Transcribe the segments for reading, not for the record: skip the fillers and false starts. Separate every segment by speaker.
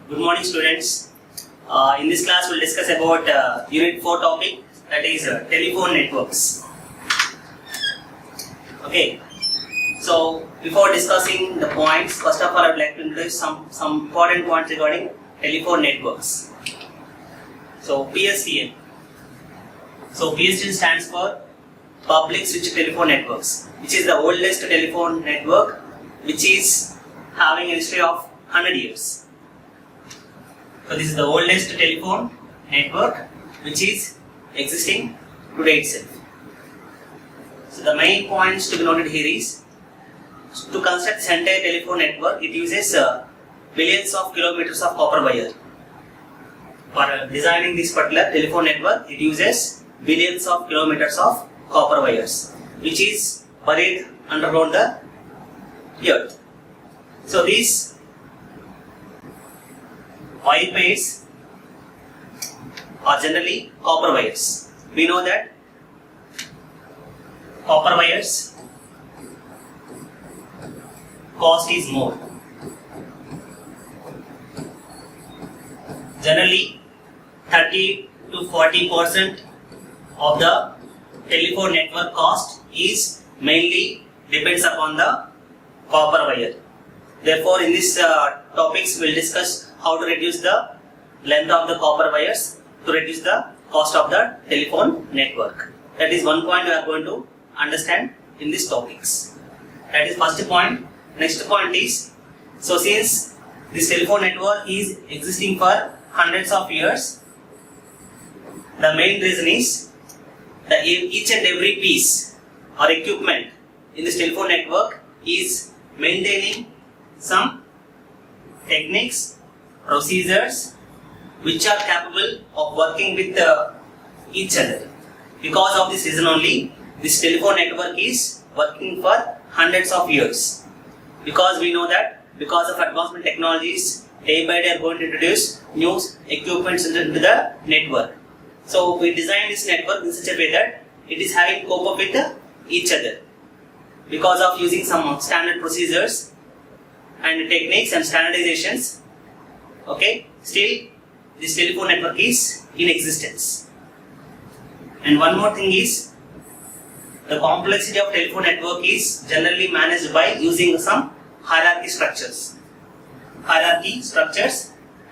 Speaker 1: Good morning, students. In this class, we'll discuss about Unit 4 topic, that is telephone networks. Okay. So, before discussing the points, first of all, I would like to introduce some important points regarding telephone networks. So, PSTN. So, PSTN stands for Public Switch Telephone Networks, which is the oldest telephone network, which is having a history of 100 years. So this is the oldest telephone network which is existing today itself. So the main points to be noted here is, to construct this entire telephone network, it uses billions of kilometers of copper wire. For designing this particular telephone network, it uses billions of kilometers of copper wires, which is buried underground the earth. So these wire pairs are generally copper wires. We know that copper wires cost is more. Generally 30 to 40% of the telephone network cost is mainly depends upon the copper wire. Therefore, in this topics, we will discuss how to reduce the length of the copper wires to reduce the cost of the telephone network. That is one point we are going to understand in these topics. That is first point. Next point is, so since this telephone network is existing for hundreds of years, the main reason is that each and every piece or equipment in this telephone network is maintaining some techniques, procedures which are capable of working with each other. Because of this reason only, this telephone network is working for hundreds of years. Because we know that because of advancement technologies, day by day are going to introduce new equipments into the network. So we design this network in such a way that it is having cope up with each other. Because of using some standard procedures and techniques and standardizations, okay, still this telephone network is in existence. And one more thing is, the complexity of telephone network is generally managed by using some hierarchy structures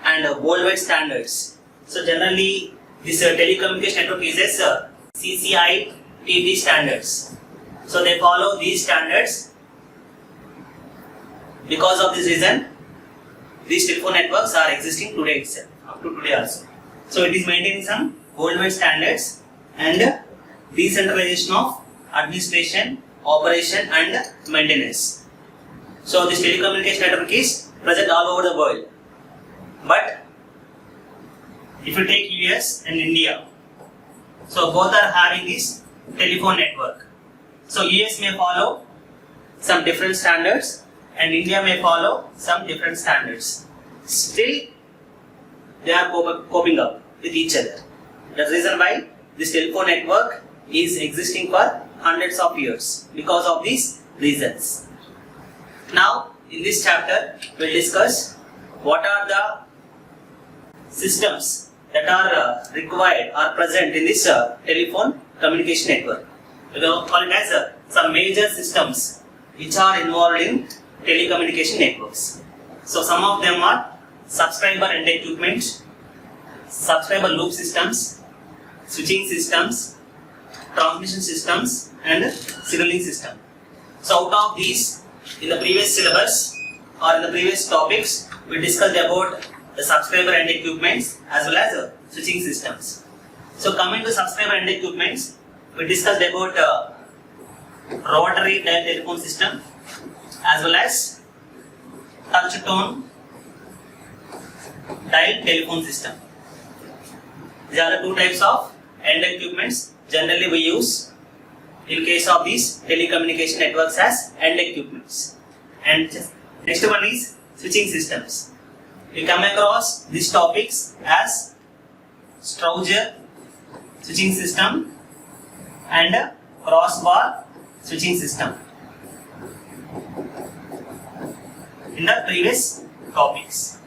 Speaker 1: and worldwide standards. So generally this telecommunication network uses CCI-TB standards. So they follow these standards. Because of this reason, these telephone networks are existing today itself, up to today also. So it is maintaining some worldwide standards and decentralization of administration, operation and maintenance. So this telecommunication network is present all over the world. But if you take US and India, so both are having this telephone network. So US may follow some different standards and India may follow some different standards. Still, they are coping up with each other. That's the reason why this telephone network is existing for hundreds of years, because of these reasons. Now, in this chapter, we'll discuss what are the systems that are required or present in this telephone communication network. We will call it as some major systems which are involved in telecommunication networks. So some of them are subscriber end equipment, subscriber loop systems, switching systems, transmission systems and signaling system. So out of these, in the previous syllabus or in the previous topics, we discussed about the subscriber end equipments as well as switching systems. So coming to subscriber end equipments, we discussed about rotary dial telephone system as well as touch tone dial telephone system. These are the two types of end equipments generally we use in case of these telecommunication networks as end equipments. And next one is switching systems. We come across these topics as Strowger switching system and crossbar switching system in the previous topics.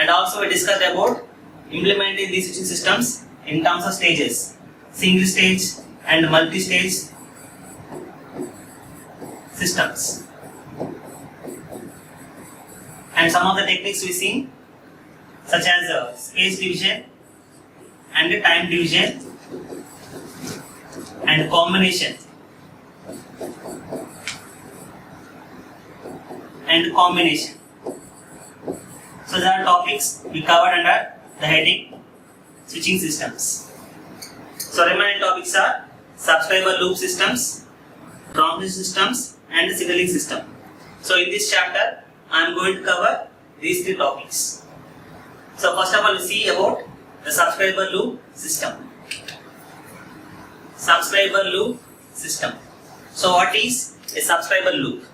Speaker 1: And also we discussed about implementing these switching systems in terms of stages, single stage and multi-stage systems. And some of the techniques we see, such as space division and time division and combination So there are topics we covered under the heading switching systems. So remaining topics are subscriber loop systems, transmission systems and the signaling system. So in this chapter I am going to cover these three topics. So first of all we see about the subscriber loop system. Subscriber loop system. So what is a subscriber loop?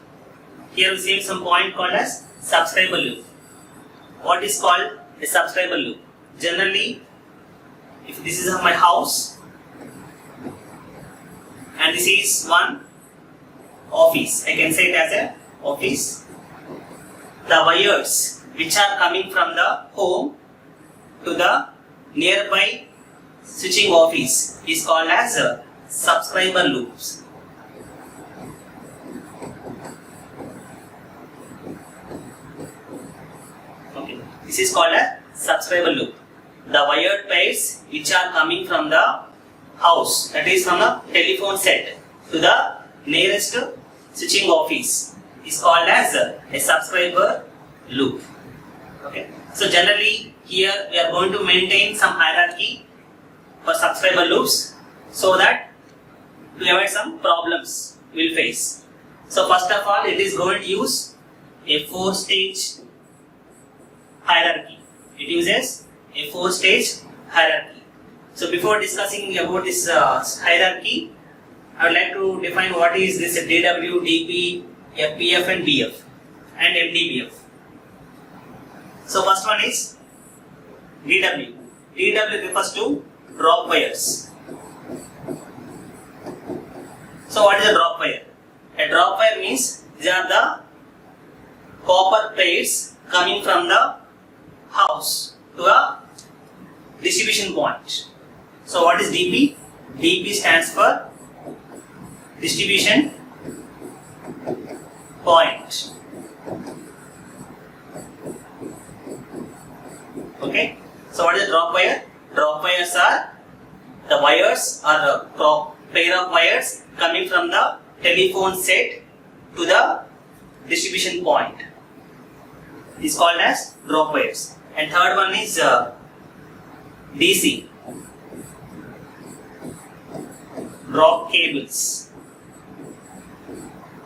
Speaker 1: Here we see some point called as subscriber loop. What is called a subscriber loop? Generally, if this is my house and this is one office, I can say it as a office. The wires which are coming from the home to the nearby switching office is called as subscriber loops. Okay, this is called a subscriber loop. The wired pairs which are coming from the house, that is from the telephone set to the nearest switching office, is called as a subscriber loop. Okay, so generally here we are going to maintain some hierarchy for subscriber loops so that to avoid some problems we will face. So first of all, it is going to use a 4-stage hierarchy. It uses a 4-stage hierarchy. So before discussing about this hierarchy, I would like to define what is this DW, DP, FPF and BF and MDBF. So first one is DW. DW refers to drop wires. So what is a drop wire? A drop wire means these are the copper plates coming from the house to a distribution point. So what is DP? DP stands for distribution point. Okay. So what is a drop wire? Drop wires are the wires or a pair of wires coming from the telephone set to the distribution point. Is called as drop wires. And third one is DC, drop cables,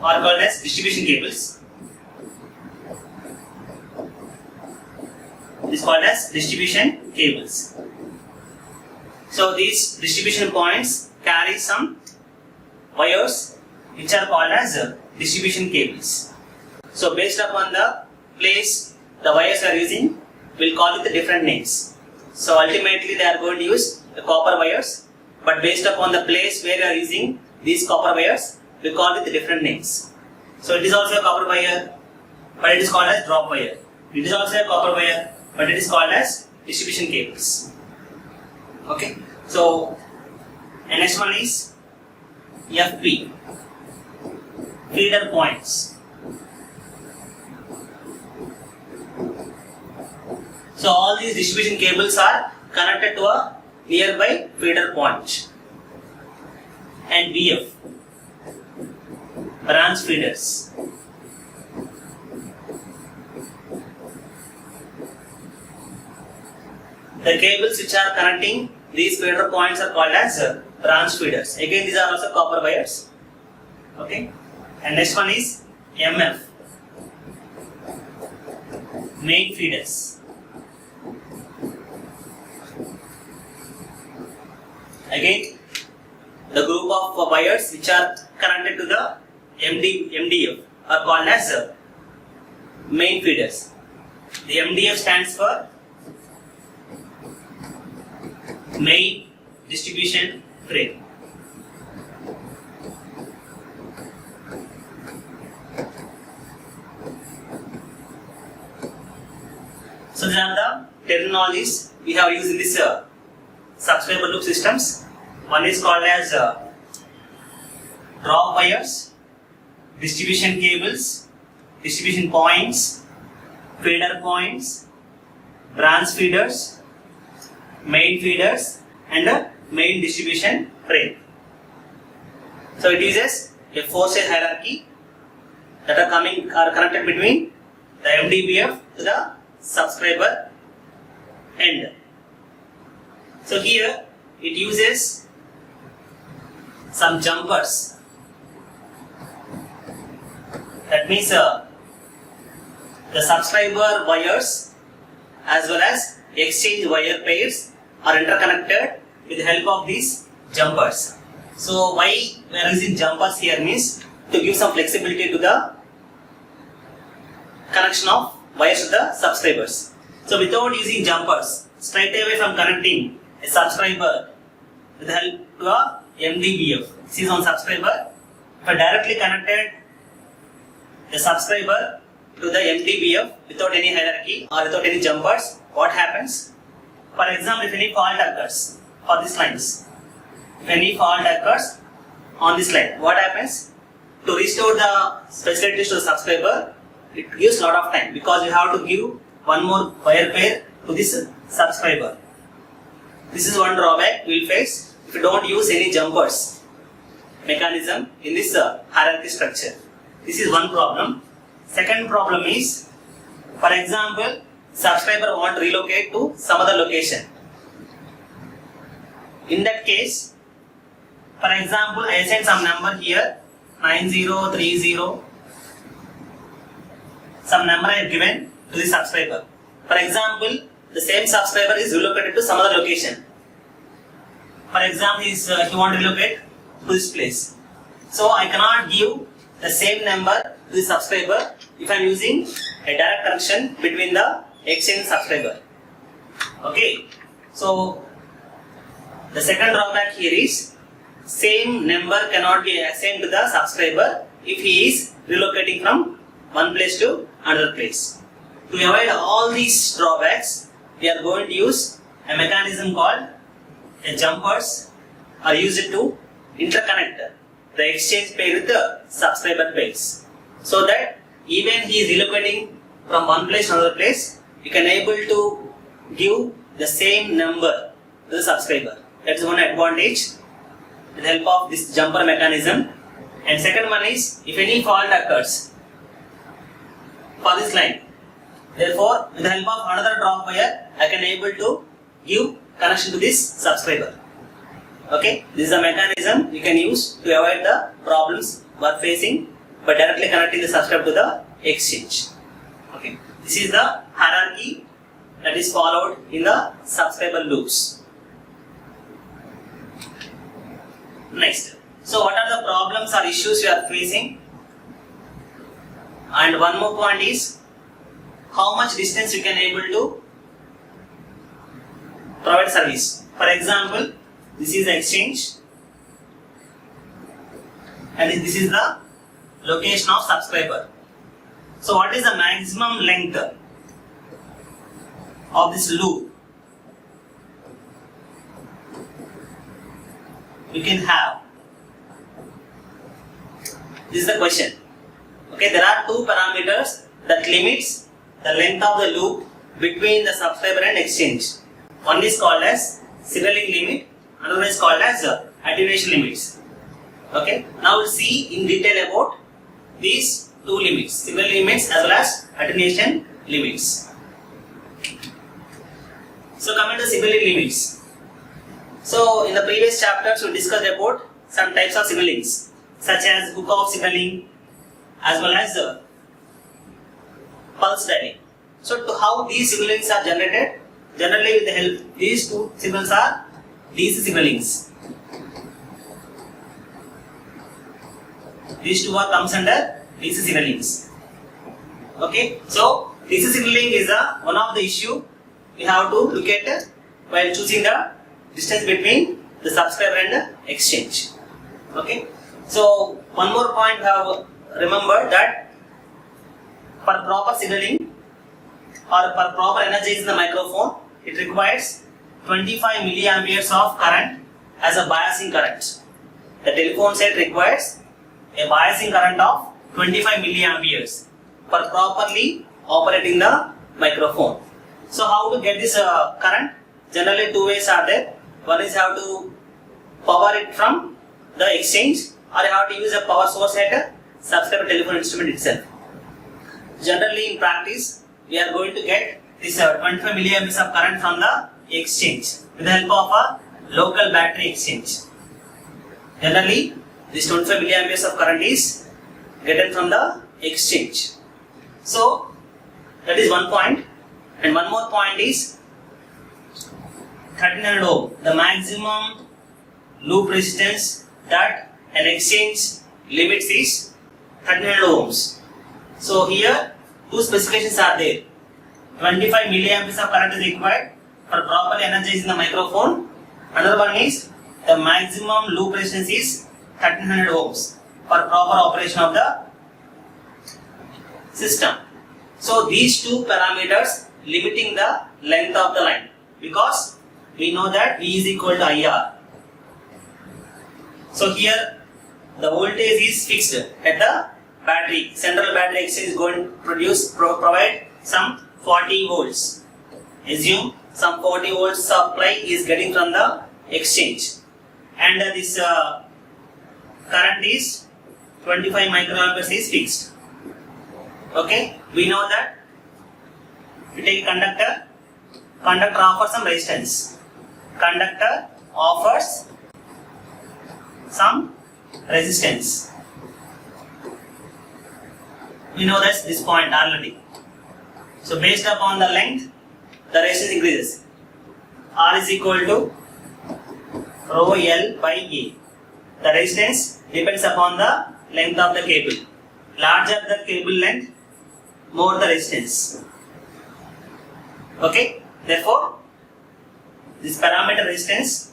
Speaker 1: are called as distribution cables. Is called as distribution cables. So these distribution points carry some wires which are called as distribution cables. So based upon the place the wires are using, we'll call it the different names. So ultimately they are going to use the copper wires, but based upon the place where they are using these copper wires, we call it the different names. So it is also a copper wire, but it is called as drop wire. It is also a copper wire, but it is called as distribution cables. Okay. So and next one is FP, feeder points. So all these distribution cables are connected to a nearby feeder point. And BF, branch feeders. The cables which are connecting these feeder points are called as branch feeders. Again, these are also copper wires. Okay. And next one is MF, main feeders. Again, the group of wires which are connected to the MDF are called as main feeders. The MDF stands for main distribution frame. So these are the terminologies we have used in this subscriber loop systems. One is called as drop wires, distribution cables, distribution points, feeder points, branch feeders, main feeders, and a main distribution frame. So it uses a four-stage hierarchy that are connected between the MDBF to the subscriber end. So here it uses some jumpers. That means the subscriber wires as well as exchange wire pairs are interconnected with the help of these jumpers. So why we are using jumpers here means to give some flexibility to the connection of wires to the subscribers. So without using jumpers, straight away from connecting a subscriber with the help to a MDBF, this is on subscriber. If I directly connected the subscriber to the MDBF without any hierarchy or without any jumpers, what happens? For example, if any fault occurs for these lines, if any fault occurs on this line, what happens? To restore the facilities to the subscriber, it gives a lot of time because you have to give one more wire pair to this subscriber. This is one drawback we will face if you don't use any jumpers mechanism in this hierarchy structure. This is one problem. Second problem is, for example, subscriber want to relocate to some other location. In that case, for example, I send some number here 9030, some number I have given to the subscriber. For example, the same subscriber is relocated to some other location. For example, he want to relocate to this place. So I cannot give the same number to the subscriber if I am using a direct connection between the exchange subscriber. Okay. So the second drawback here is same number cannot be assigned to the subscriber if he is relocating from one place to another place. To avoid all these drawbacks, we are going to use a mechanism called a jumpers are used to interconnect the exchange pair with the subscriber pairs, so that even he is relocating from one place to another place, you can able to give the same number to the subscriber. That is one advantage with the help of this jumper mechanism. And second one is, if any fault occurs for this line, therefore with the help of another drop wire, I can able to give connection to this subscriber. Okay, this is a mechanism you can use to avoid the problems we are facing by directly connecting the subscriber to the exchange. Okay, this is the hierarchy that is followed in the subscriber loops. Next, so what are the problems or issues you are facing? And one more point is, how much distance you can able to provide service. For example, this is the exchange and this is the location of subscriber. So what is the maximum length of this loop we can have? This is the question. Okay, there are two parameters that limits the length of the loop between the subscriber and exchange. One is called as signaling limit, another one is called as attenuation limits. Okay, now we'll see in detail about these two limits, signaling limits as well as attenuation limits. So coming to signaling limits. So in the previous chapters we discussed about some types of signalings such as hook-off signaling as well as pulse dialing. So to how these signalings are generated, generally with the help these two signals are DC signalings. These two are comes under DC signalings. Okay, so DC signaling is one of the issue we have to look at while choosing the distance between the subscriber and the exchange. Okay, so one more point we have remembered that for proper signaling, or for proper energizing the microphone, it requires 25 milliamperes of current as a biasing current. The telephone set requires a biasing current of 25 milliamperes for properly operating the microphone. So how to get this current? Generally two ways are there. One is how to power it from the exchange, or you have to use a power source at a subscriber telephone instrument itself. Generally in practice, we are going to get this 25 milliamperes of current from the exchange with the help of a local battery exchange. Generally, this 25 milliamperes of current is getting from the exchange. So that is one point, and one more point is 1300 ohm, the maximum loop resistance that an exchange limits is 1300 ohms. So here two specifications are there. 25 milliamperes of current is required for properly energizing the microphone. Another one is the maximum loop resistance is 1300 ohms for proper operation of the system. So these two parameters limiting the length of the line, because we know that V is equal to IR. So here the voltage is fixed at the battery. Central battery exchange is going to provide some 40 volts. Assume some 40 volts supply is getting from the exchange, and this current is 25 microamperes is fixed. Okay, we know that we take conductor. Conductor offers some resistance. Conductor offers some resistance. We know that's this point already. So based upon the length, the resistance increases. R is equal to rho L by A. The resistance depends upon the length of the cable. Larger the cable length, more the resistance. Okay, therefore this parameter resistance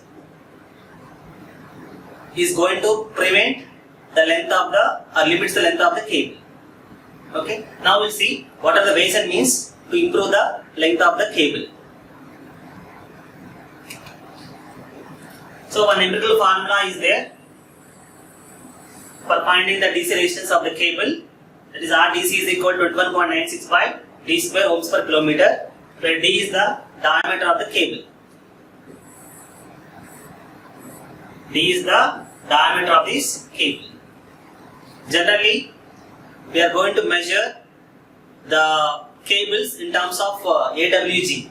Speaker 1: is going to prevent the length of the, or limits the length of the cable. Okay, now we'll see what are the ways and means to improve the length of the cable. So one empirical formula is there for finding the DC resistance of the cable. That is RDC is equal to 21.965 D square ohms per kilometer, where D is the diameter of the cable. D is the diameter of this cable. Generally, we are going to measure the cables in terms of AWG.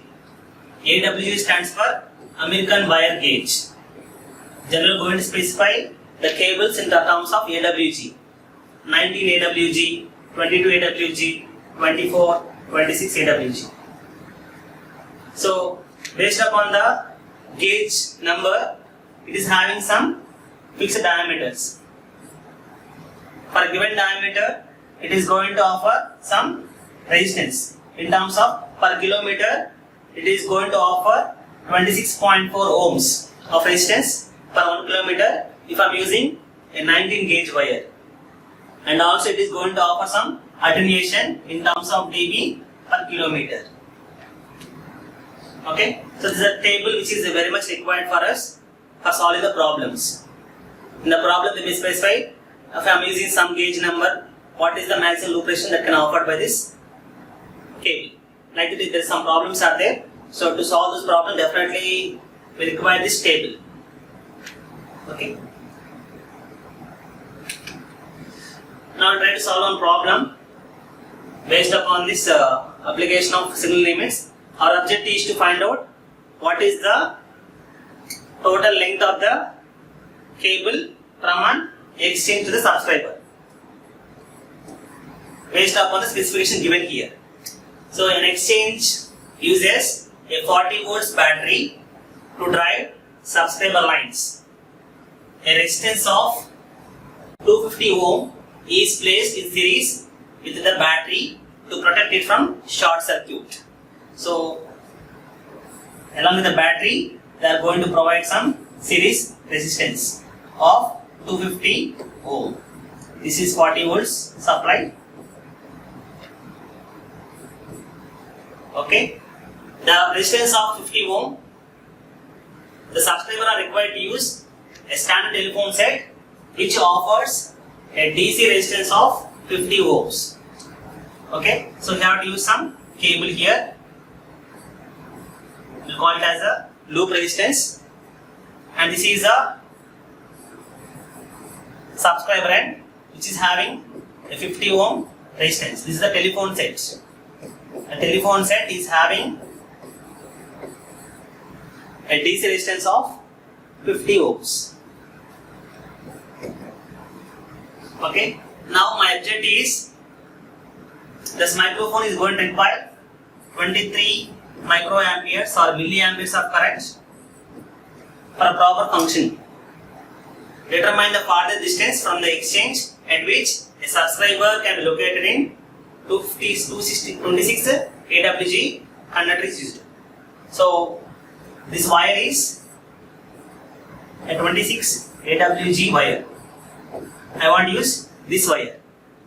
Speaker 1: AWG stands for American Wire Gauge. Generally, going to specify the cables in the terms of AWG. 19 AWG, 22 AWG, 24, 26 AWG. So, based upon the gauge number, it is having some fixed diameters. For a given diameter, it is going to offer some resistance. In terms of per kilometer, it is going to offer 26.4 ohms of resistance per 1 kilometer if I am using a 19 gauge wire. And also it is going to offer some attenuation in terms of dB per kilometer. Okay, so this is a table which is very much required for us for solving the problems. In the problem they may specify, if I am using some gauge number, what is the maximum loop resistance that can offered by this cable. Like that, there are some problems are there. So to solve this problem, definitely we require this table. Okay. Now try to solve one problem based upon this application of signal limits. Our objective is to find out what is the total length of the cable from an exchange to the subscriber based upon the specification given here. So an exchange uses a 40 volts battery to drive subscriber lines. A resistance of 250 ohm is placed in series with the battery to protect it from short circuit. So along with the battery, they are going to provide some series resistance of 250 ohm. This is 40 volts supply. Okay. The resistance of 50 ohm. The subscriber are required to use a standard telephone set which offers a DC resistance of 50 ohms. Okay. So we have to use some cable here. We'll call it as a loop resistance, and this is a subscriber end which is having a 50 ohm resistance. This is the telephone set. A telephone set is having a DC resistance of 50 ohms. Okay. Now my objective is this microphone is going to require 23 microamperes or milliamperes of current for proper function. Determine the farthest distance from the exchange at which a subscriber can be located in 26 AWG conductor is used. So this wire is a 26 AWG wire. I want to use this wire.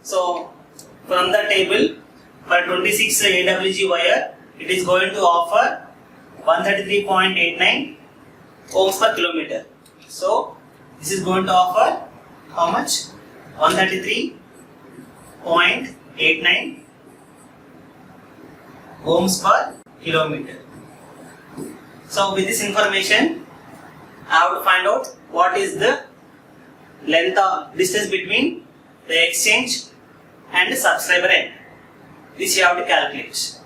Speaker 1: So from the table, for 26 AWG wire, it is going to offer 133.89 ohms per kilometer. So this is going to offer how much? 133.89 ohms per kilometer. So with this information, I have to find out what is the length of distance between the exchange and the subscriber end. This you have to calculate.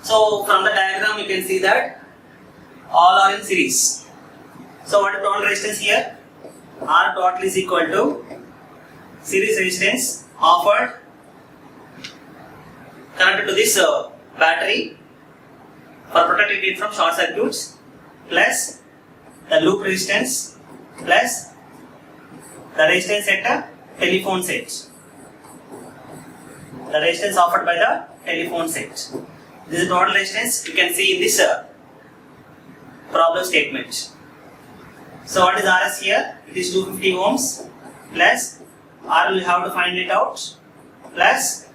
Speaker 1: So from the diagram you can see that all are in series. So what is total resistance here? R total is equal to series resistance offered connected to this battery for protecting it from short circuits plus the loop resistance plus the resistance at a telephone set. The resistance offered by the telephone set. This is total resistance you can see in this problem statement. So what is RS here? It is 250 ohms plus R will have to find it out plus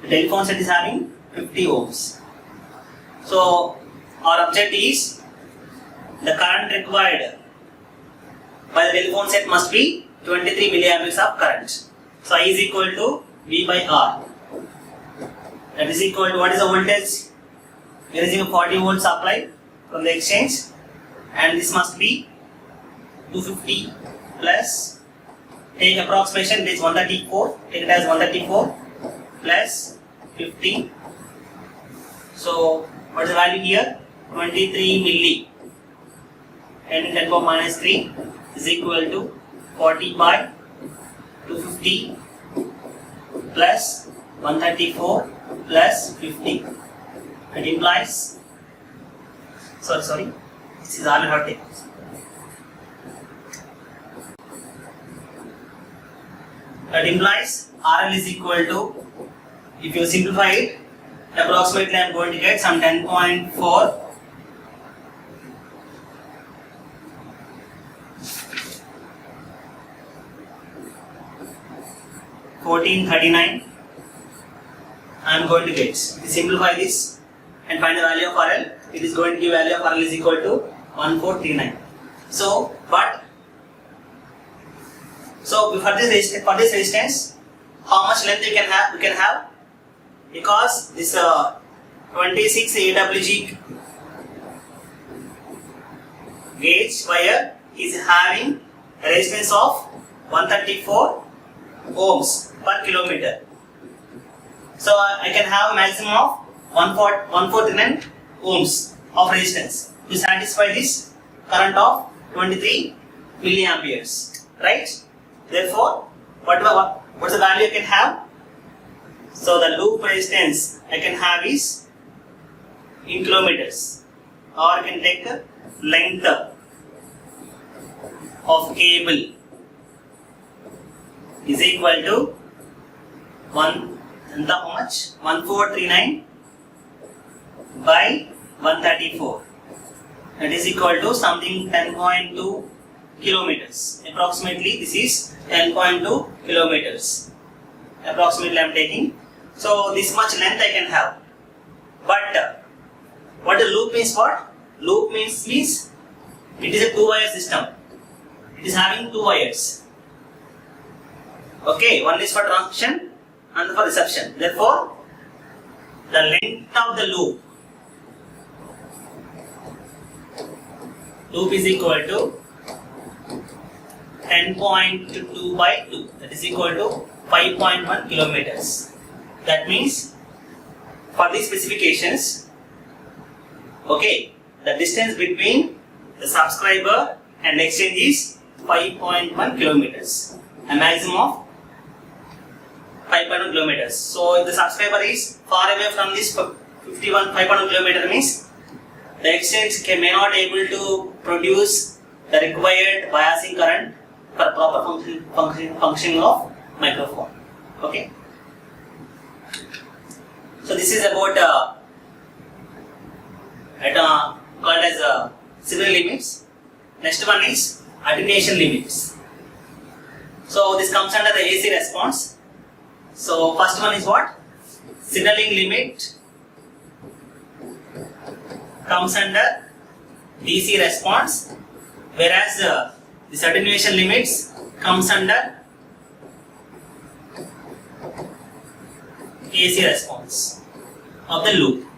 Speaker 1: the telephone set is having 50 ohms. So our objective is the current required by the telephone set must be 23 milliamperes of current. So I is equal to V by R. That is equal to what is the voltage? We are using a 40 volt supply from the exchange, and this must be 250 plus, take approximation, it is 134, take it as 134 plus 50. So what is the value here? 23 milli, 10 to 10 power minus 3 is equal to 40 by 250 plus 134 plus 50. It implies, sorry, this is all I have taken. That implies RL is equal to, if you simplify it, approximately I am going to get some 10.4 1439 I am going to get. Simplify this and find the value of RL. It is going to give value of RL is equal to 1439. So for this resistance, how much length we can have? Because this 26 AWG gauge wire is having a resistance of 134 ohms per kilometer. So I can have maximum of 149 ohms of resistance to satisfy this current of 23 milliamperes, right? Therefore, what's the value I can have? So the loop resistance I can have is in kilometers, or I can take the length of cable is equal to how much? 1439 by 134. That is equal to something 10.2 kilometers. Approximately this is 10.2 kilometers. Approximately I am taking. So this much length I can have. But what the loop means? What loop means it is a two-wire system. It is having two wires. Okay, one is for transmission and for reception. Therefore, the length of the loop is equal to 10.2 by 2. That is equal to 5.1 kilometers. That means for these specifications, okay, the distance between the subscriber and exchange is 5.1 kilometers. A maximum of 5.1 kilometers. So if the subscriber is far away from this 5.1 kilometer means the exchange may not able to produce the required biasing current for proper functioning of microphone. Okay. So this is about called as signal limits. Next one is attenuation limits. So this comes under the AC response. So first one is what? Signaling limit comes under DC response, whereas this attenuation limits comes under AC response of the loop.